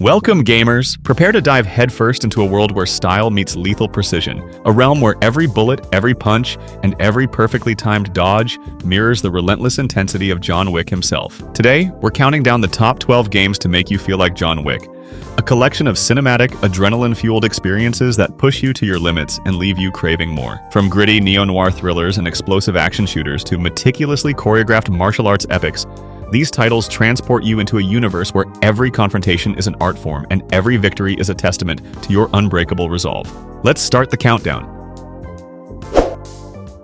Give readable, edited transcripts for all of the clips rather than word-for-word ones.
Welcome, gamers! Prepare to dive headfirst into a world where style meets lethal precision, a realm where every bullet, every punch, and every perfectly timed dodge mirrors the relentless intensity of John Wick himself. Today, we're counting down the top 12 games to make you feel like John Wick, a collection of cinematic, adrenaline-fueled experiences that push you to your limits and leave you craving more. From gritty neo-noir thrillers and explosive action shooters to meticulously choreographed martial arts epics, these titles transport you into a universe where every confrontation is an art form and every victory is a testament to your unbreakable resolve. Let's start the countdown.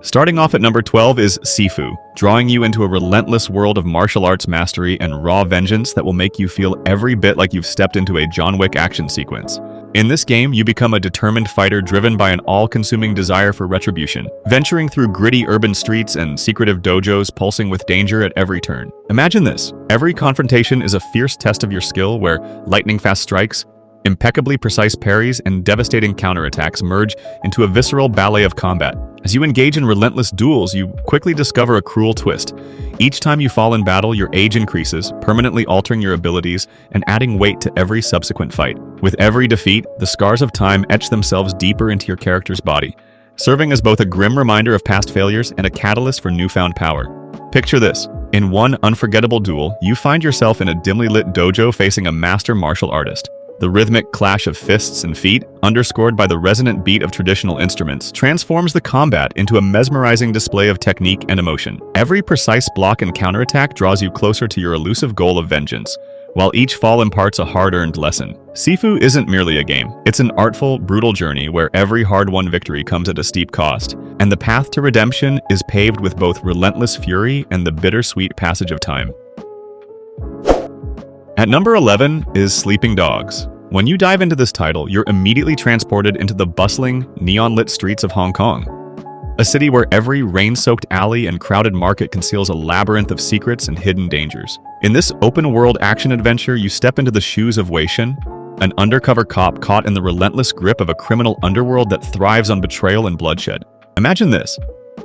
Starting off at number 12 is Sifu, drawing you into a relentless world of martial arts mastery and raw vengeance that will make you feel every bit like you've stepped into a John Wick action sequence. In this game, you become a determined fighter driven by an all-consuming desire for retribution, venturing through gritty urban streets and secretive dojos pulsing with danger at every turn. Imagine this: every confrontation is a fierce test of your skill where lightning-fast strikes, impeccably precise parries, and devastating counterattacks merge into a visceral ballet of combat. As you engage in relentless duels, you quickly discover a cruel twist. Each time you fall in battle, your age increases, permanently altering your abilities and adding weight to every subsequent fight. With every defeat, the scars of time etch themselves deeper into your character's body, serving as both a grim reminder of past failures and a catalyst for newfound power. Picture this. In one unforgettable duel, you find yourself in a dimly lit dojo facing a master martial artist. The rhythmic clash of fists and feet, underscored by the resonant beat of traditional instruments, transforms the combat into a mesmerizing display of technique and emotion. Every precise block and counterattack draws you closer to your elusive goal of vengeance, while each fall imparts a hard-earned lesson. Sifu isn't merely a game. It's an artful, brutal journey where every hard-won victory comes at a steep cost, and the path to redemption is paved with both relentless fury and the bittersweet passage of time. At number 11 is Sleeping Dogs. When you dive into this title, you're immediately transported into the bustling, neon-lit streets of Hong Kong, a city where every rain-soaked alley and crowded market conceals a labyrinth of secrets and hidden dangers. In this open-world action adventure, you step into the shoes of Wei Shen, an undercover cop caught in the relentless grip of a criminal underworld that thrives on betrayal and bloodshed. Imagine this.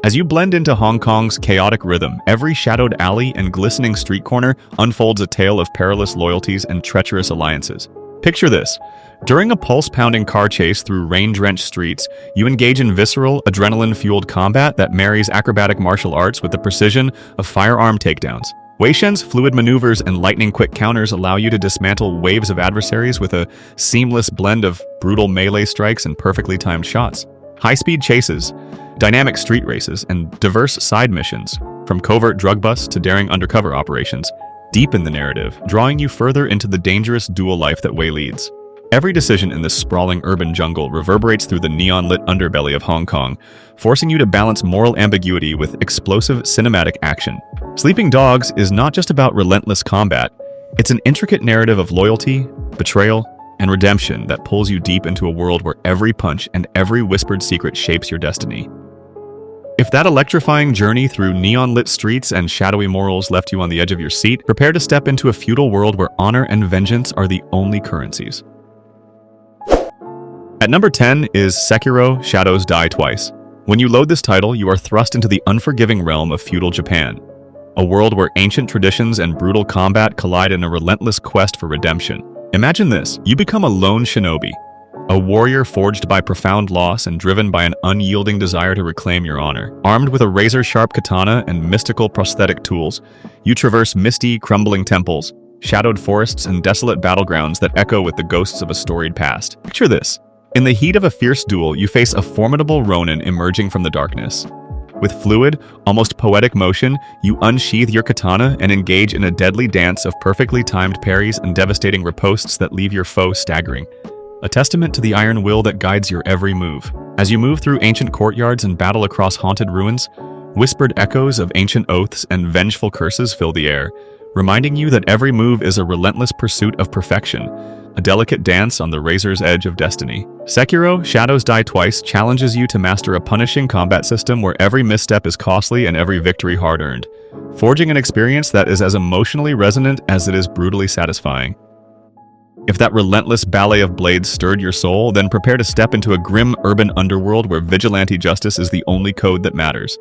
As you blend into Hong Kong's chaotic rhythm, every shadowed alley and glistening street corner unfolds a tale of perilous loyalties and treacherous alliances. Picture this. During a pulse-pounding car chase through rain-drenched streets, you engage in visceral, adrenaline-fueled combat that marries acrobatic martial arts with the precision of firearm takedowns. Wei Shen's fluid maneuvers and lightning-quick counters allow you to dismantle waves of adversaries with a seamless blend of brutal melee strikes and perfectly timed shots. High-speed chases, dynamic street races, and diverse side missions, from covert drug busts to daring undercover operations, deepen the narrative, drawing you further into the dangerous dual life that Wei leads. Every decision in this sprawling urban jungle reverberates through the neon-lit underbelly of Hong Kong, forcing you to balance moral ambiguity with explosive cinematic action. Sleeping Dogs is not just about relentless combat, it's an intricate narrative of loyalty, betrayal, and redemption that pulls you deep into a world where every punch and every whispered secret shapes your destiny. If that electrifying journey through neon-lit streets and shadowy morals left you on the edge of your seat, prepare to step into a feudal world where honor and vengeance are the only currencies. At number 10 is Sekiro: Shadows Die Twice. When you load this title, you are thrust into the unforgiving realm of feudal Japan, a world where ancient traditions and brutal combat collide in a relentless quest for redemption. Imagine this. You become a lone shinobi, a warrior forged by profound loss and driven by an unyielding desire to reclaim your honor. Armed with a razor-sharp katana and mystical prosthetic tools, you traverse misty, crumbling temples, shadowed forests, and desolate battlegrounds that echo with the ghosts of a storied past. Picture this. In the heat of a fierce duel, you face a formidable ronin emerging from the darkness. With fluid, almost poetic motion, you unsheath your katana and engage in a deadly dance of perfectly timed parries and devastating ripostes that leave your foe staggering, a testament to the iron will that guides your every move. As you move through ancient courtyards and battle across haunted ruins, whispered echoes of ancient oaths and vengeful curses fill the air, reminding you that every move is a relentless pursuit of perfection, a delicate dance on the razor's edge of destiny. Sekiro: Shadows Die Twice challenges you to master a punishing combat system where every misstep is costly and every victory hard-earned, forging an experience that is as emotionally resonant as it is brutally satisfying. If that relentless ballet of blades stirred your soul, then prepare to step into a grim urban underworld where vigilante justice is the only code that matters.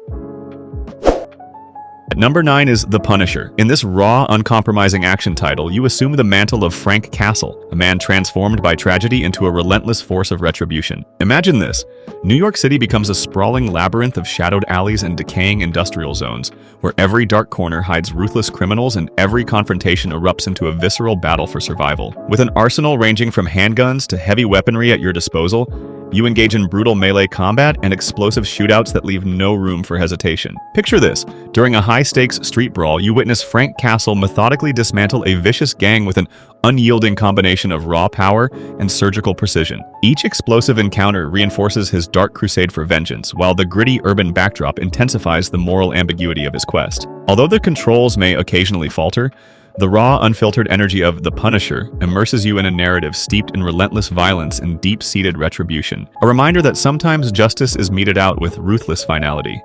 At number 9 is The Punisher. In this raw, uncompromising action title, you assume the mantle of Frank Castle, a man transformed by tragedy into a relentless force of retribution. Imagine this. New York City becomes a sprawling labyrinth of shadowed alleys and decaying industrial zones, where every dark corner hides ruthless criminals and every confrontation erupts into a visceral battle for survival. With an arsenal ranging from handguns to heavy weaponry at your disposal, you engage in brutal melee combat and explosive shootouts that leave no room for hesitation. Picture this. During a high-stakes street brawl, you witness Frank Castle methodically dismantle a vicious gang with an unyielding combination of raw power and surgical precision. Each explosive encounter reinforces his dark crusade for vengeance, while the gritty urban backdrop intensifies the moral ambiguity of his quest. Although the controls may occasionally falter, the raw, unfiltered energy of The Punisher immerses you in a narrative steeped in relentless violence and deep-seated retribution, a reminder that sometimes justice is meted out with ruthless finality.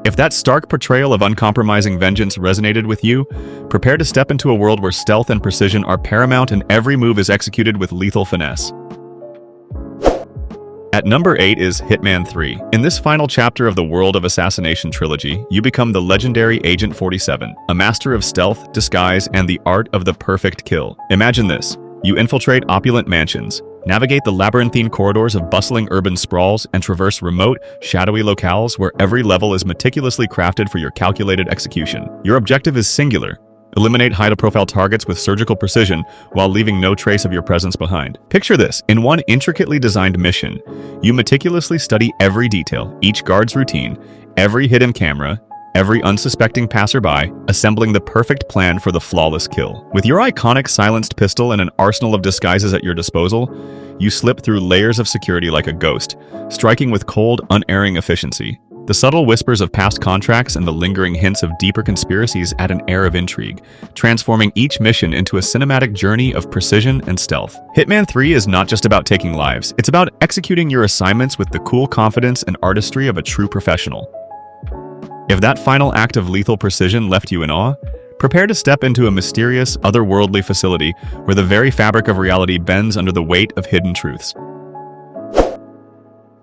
If that stark portrayal of uncompromising vengeance resonated with you, prepare to step into a world where stealth and precision are paramount and every move is executed with lethal finesse. At number 8 is Hitman 3. In this final chapter of the World of Assassination trilogy, you become the legendary Agent 47, a master of stealth, disguise, and the art of the perfect kill. Imagine this. You infiltrate opulent mansions, navigate the labyrinthine corridors of bustling urban sprawls, and traverse remote, shadowy locales where every level is meticulously crafted for your calculated execution. Your objective is singular. Eliminate high-profile targets with surgical precision while leaving no trace of your presence behind. Picture this. In one intricately designed mission, you meticulously study every detail, each guard's routine, every hidden camera, every unsuspecting passerby, assembling the perfect plan for the flawless kill. With your iconic silenced pistol and an arsenal of disguises at your disposal, you slip through layers of security like a ghost, striking with cold, unerring efficiency. The subtle whispers of past contracts and the lingering hints of deeper conspiracies add an air of intrigue, transforming each mission into a cinematic journey of precision and stealth. Hitman 3 is not just about taking lives, it's about executing your assignments with the cool confidence and artistry of a true professional. If that final act of lethal precision left you in awe, prepare to step into a mysterious, otherworldly facility where the very fabric of reality bends under the weight of hidden truths.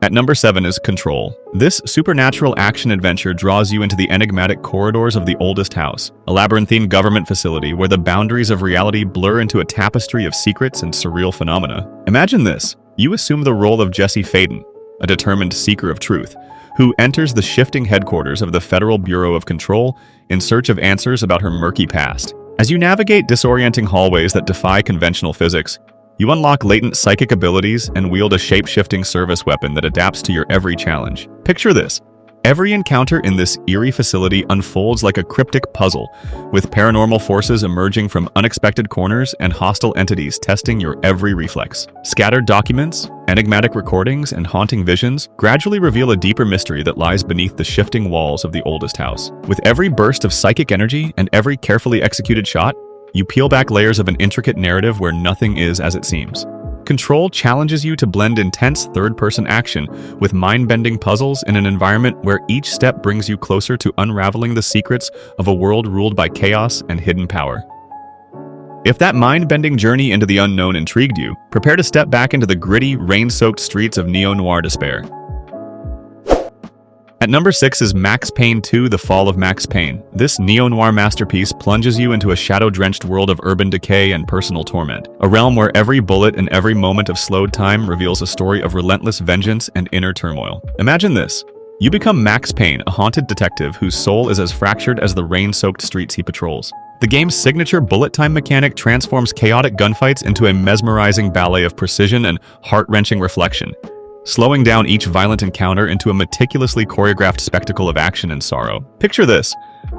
At number 7 is Control. This supernatural action-adventure draws you into the enigmatic corridors of the Oldest House, a labyrinthine government facility where the boundaries of reality blur into a tapestry of secrets and surreal phenomena. Imagine this. You assume the role of Jesse Faden, a determined seeker of truth, who enters the shifting headquarters of the Federal Bureau of Control in search of answers about her murky past. As you navigate disorienting hallways that defy conventional physics, you unlock latent psychic abilities and wield a shape-shifting service weapon that adapts to your every challenge. Picture this. Every encounter in this eerie facility unfolds like a cryptic puzzle, with paranormal forces emerging from unexpected corners and hostile entities testing your every reflex. Scattered documents, enigmatic recordings, and haunting visions gradually reveal a deeper mystery that lies beneath the shifting walls of the Oldest House. With every burst of psychic energy and every carefully executed shot, you peel back layers of an intricate narrative where nothing is as it seems. Control challenges you to blend intense third-person action with mind-bending puzzles in an environment where each step brings you closer to unraveling the secrets of a world ruled by chaos and hidden power. If that mind-bending journey into the unknown intrigued you, prepare to step back into the gritty, rain-soaked streets of neo-noir despair. At number 6 is Max Payne 2: The Fall of Max Payne. This neo-noir masterpiece plunges you into a shadow-drenched world of urban decay and personal torment, a realm where every bullet and every moment of slowed time reveals a story of relentless vengeance and inner turmoil. Imagine this. You become Max Payne, a haunted detective whose soul is as fractured as the rain-soaked streets he patrols. The game's signature bullet time mechanic transforms chaotic gunfights into a mesmerizing ballet of precision and heart-wrenching reflection, slowing down each violent encounter into a meticulously choreographed spectacle of action and sorrow. Picture this.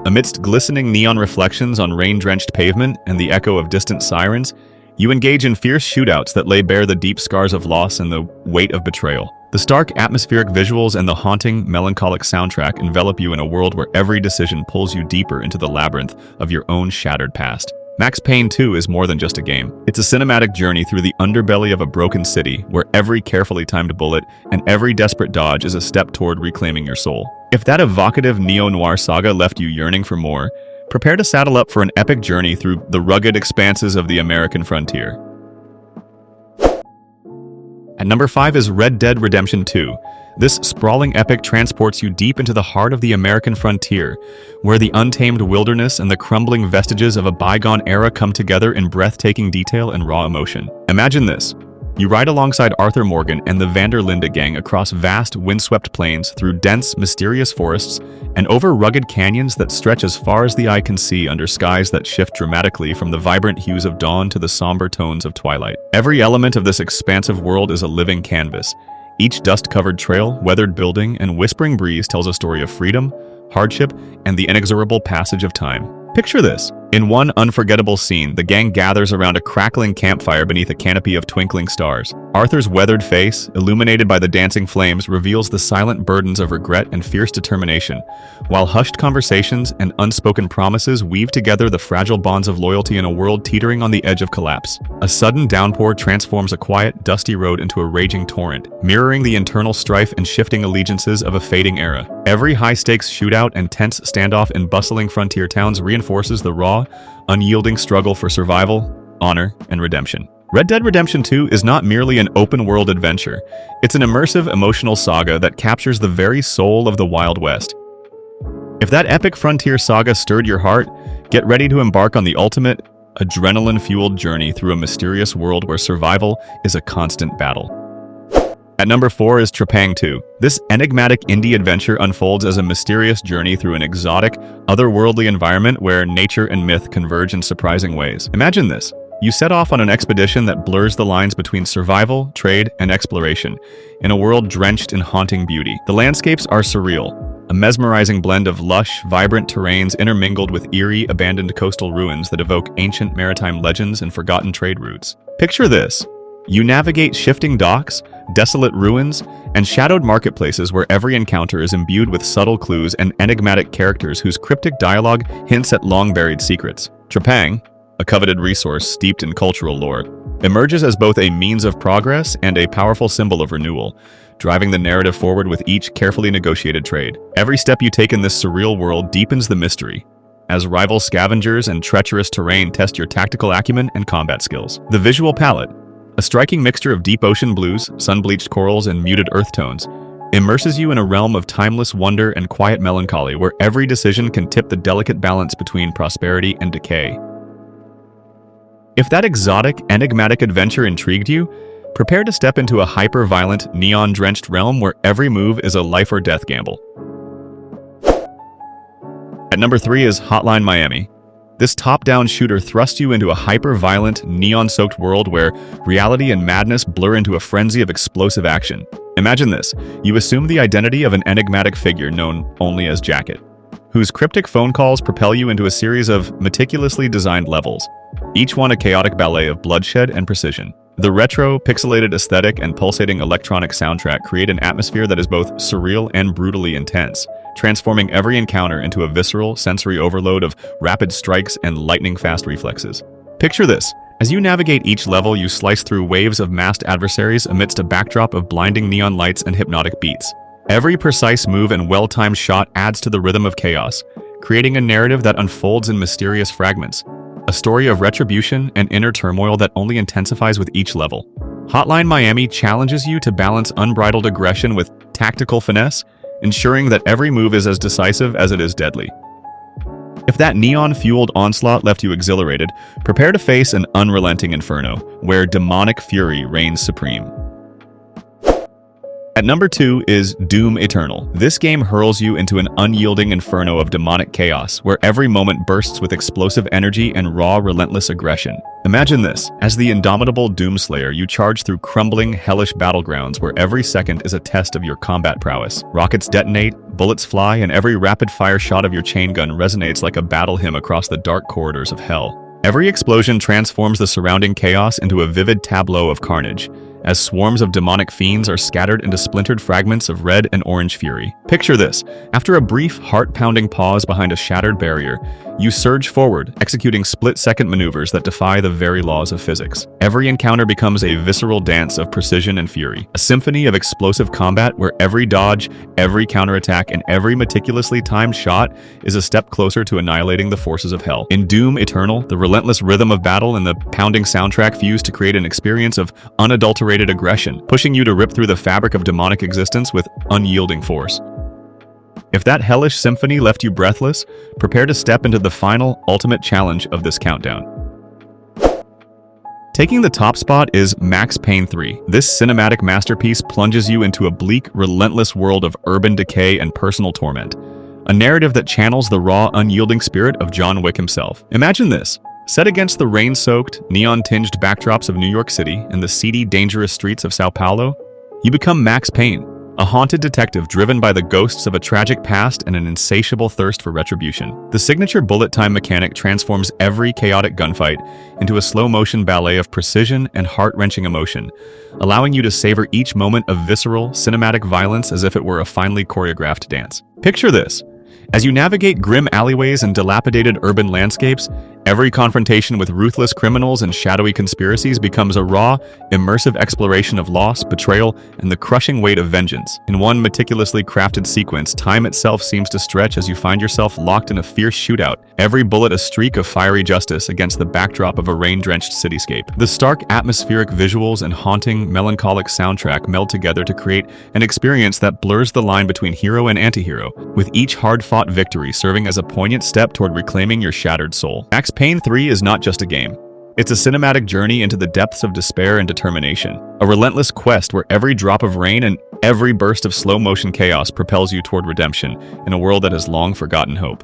Amidst glistening neon reflections on rain-drenched pavement and the echo of distant sirens, you engage in fierce shootouts that lay bare the deep scars of loss and the weight of betrayal. The stark atmospheric visuals and the haunting, melancholic soundtrack envelop you in a world where every decision pulls you deeper into the labyrinth of your own shattered past. Max Payne 2 is more than just a game. It's a cinematic journey through the underbelly of a broken city where every carefully timed bullet and every desperate dodge is a step toward reclaiming your soul. If that evocative neo-noir saga left you yearning for more, prepare to saddle up for an epic journey through the rugged expanses of the American frontier. At number 5 is Red Dead Redemption 2. This sprawling epic transports you deep into the heart of the American frontier, where the untamed wilderness and the crumbling vestiges of a bygone era come together in breathtaking detail and raw emotion. Imagine this. You ride alongside Arthur Morgan and the Vanderlinde gang across vast, windswept plains, through dense, mysterious forests, and over rugged canyons that stretch as far as the eye can see under skies that shift dramatically from the vibrant hues of dawn to the somber tones of twilight. Every element of this expansive world is a living canvas. Each dust-covered trail, weathered building, and whispering breeze tells a story of freedom, hardship, and the inexorable passage of time. Picture this. In one unforgettable scene, the gang gathers around a crackling campfire beneath a canopy of twinkling stars. Arthur's weathered face, illuminated by the dancing flames, reveals the silent burdens of regret and fierce determination, while hushed conversations and unspoken promises weave together the fragile bonds of loyalty in a world teetering on the edge of collapse. A sudden downpour transforms a quiet, dusty road into a raging torrent, mirroring the internal strife and shifting allegiances of a fading era. Every high-stakes shootout and tense standoff in bustling frontier towns reinforces the raw, unyielding struggle for survival, honor, and redemption. Red Dead Redemption 2 is not merely an open-world adventure. It's an immersive, emotional saga that captures the very soul of the Wild West. If that epic frontier saga stirred your heart, get ready to embark on the ultimate, adrenaline-fueled journey through a mysterious world where survival is a constant battle. At number 4 is Trepang 2. This enigmatic indie adventure unfolds as a mysterious journey through an exotic, otherworldly environment where nature and myth converge in surprising ways. Imagine this. You set off on an expedition that blurs the lines between survival, trade, and exploration, in a world drenched in haunting beauty. The landscapes are surreal, a mesmerizing blend of lush, vibrant terrains intermingled with eerie, abandoned coastal ruins that evoke ancient maritime legends and forgotten trade routes. Picture this. You navigate shifting docks, desolate ruins, and shadowed marketplaces where every encounter is imbued with subtle clues and enigmatic characters whose cryptic dialogue hints at long-buried secrets. Trepang, a coveted resource steeped in cultural lore, emerges as both a means of progress and a powerful symbol of renewal, driving the narrative forward with each carefully negotiated trade. Every step you take in this surreal world deepens the mystery, as rival scavengers and treacherous terrain test your tactical acumen and combat skills. The visual palette, a striking mixture of deep ocean blues, sun-bleached corals, and muted earth tones, immerses you in a realm of timeless wonder and quiet melancholy where every decision can tip the delicate balance between prosperity and decay. If that exotic, enigmatic adventure intrigued you, prepare to step into a hyper-violent, neon-drenched realm where every move is a life-or-death gamble. At number 3 is Hotline Miami. This top-down shooter thrusts you into a hyper-violent, neon-soaked world where reality and madness blur into a frenzy of explosive action. Imagine this. You assume the identity of an enigmatic figure known only as Jacket, whose cryptic phone calls propel you into a series of meticulously designed levels, each one a chaotic ballet of bloodshed and precision. The retro, pixelated aesthetic and pulsating electronic soundtrack create an atmosphere that is both surreal and brutally intense, transforming every encounter into a visceral, sensory overload of rapid strikes and lightning-fast reflexes. Picture this. As you navigate each level, you slice through waves of masked adversaries amidst a backdrop of blinding neon lights and hypnotic beats. Every precise move and well-timed shot adds to the rhythm of chaos, creating a narrative that unfolds in mysterious fragments, a story of retribution and inner turmoil that only intensifies with each level. Hotline Miami challenges you to balance unbridled aggression with tactical finesse, ensuring that every move is as decisive as it is deadly. If that neon-fueled onslaught left you exhilarated, prepare to face an unrelenting inferno, where demonic fury reigns supreme. At number 2 is Doom Eternal. This game hurls you into an unyielding inferno of demonic chaos, where every moment bursts with explosive energy and raw, relentless aggression. Imagine this. As the indomitable Doomslayer, you charge through crumbling, hellish battlegrounds where every second is a test of your combat prowess. Rockets detonate, bullets fly, and every rapid-fire shot of your chain gun resonates like a battle hymn across the dark corridors of hell. Every explosion transforms the surrounding chaos into a vivid tableau of carnage, as swarms of demonic fiends are scattered into splintered fragments of red and orange fury. Picture this. After a brief, heart-pounding pause behind a shattered barrier, You surge forward, executing split-second maneuvers that defy the very laws of physics. Every encounter becomes a visceral dance of precision and fury, a symphony of explosive combat where every dodge, every counterattack, and every meticulously timed shot is a step closer to annihilating the forces of hell. In Doom Eternal, the relentless rhythm of battle and the pounding soundtrack fuse to create an experience of unadulterated aggression, pushing you to rip through the fabric of demonic existence with unyielding force. If that hellish symphony left you breathless, prepare to step into the final, ultimate challenge of this countdown. Taking the top spot is Max Payne 3. This cinematic masterpiece plunges you into a bleak, relentless world of urban decay and personal torment. A narrative that channels the raw, unyielding spirit of John Wick himself. Imagine this. Set against the rain-soaked, neon-tinged backdrops of New York City and the seedy, dangerous streets of Sao Paulo, you become Max Payne, a haunted detective driven by the ghosts of a tragic past and an insatiable thirst for retribution. The signature bullet time mechanic transforms every chaotic gunfight into a slow-motion ballet of precision and heart-wrenching emotion, allowing you to savor each moment of visceral, cinematic violence as if it were a finely choreographed dance. Picture this. As you navigate grim alleyways and dilapidated urban landscapes, every confrontation with ruthless criminals and shadowy conspiracies becomes a raw, immersive exploration of loss, betrayal, and the crushing weight of vengeance. In one meticulously crafted sequence, time itself seems to stretch as you find yourself locked in a fierce shootout, every bullet a streak of fiery justice against the backdrop of a rain-drenched cityscape. The stark atmospheric visuals and haunting, melancholic soundtrack meld together to create an experience that blurs the line between hero and anti-hero, with each hard-fought victory serving as a poignant step toward reclaiming your shattered soul. Max Payne 3 is not just a game. It's a cinematic journey into the depths of despair and determination. A relentless quest where every drop of rain and every burst of slow-motion chaos propels you toward redemption in a world that has long forgotten hope.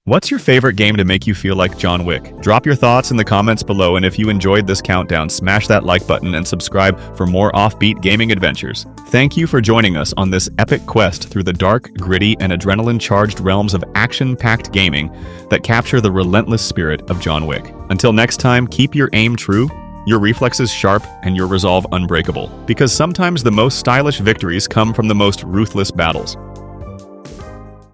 What's your favorite game to make you feel like John Wick? Drop your thoughts in the comments below, and if you enjoyed this countdown, smash that like button and subscribe for more offbeat gaming adventures. Thank you for joining us on this epic quest through the dark, gritty, and adrenaline-charged realms of action-packed gaming that capture the relentless spirit of John Wick. Until next time, keep your aim true, your reflexes sharp, and your resolve unbreakable, because sometimes the most stylish victories come from the most ruthless battles.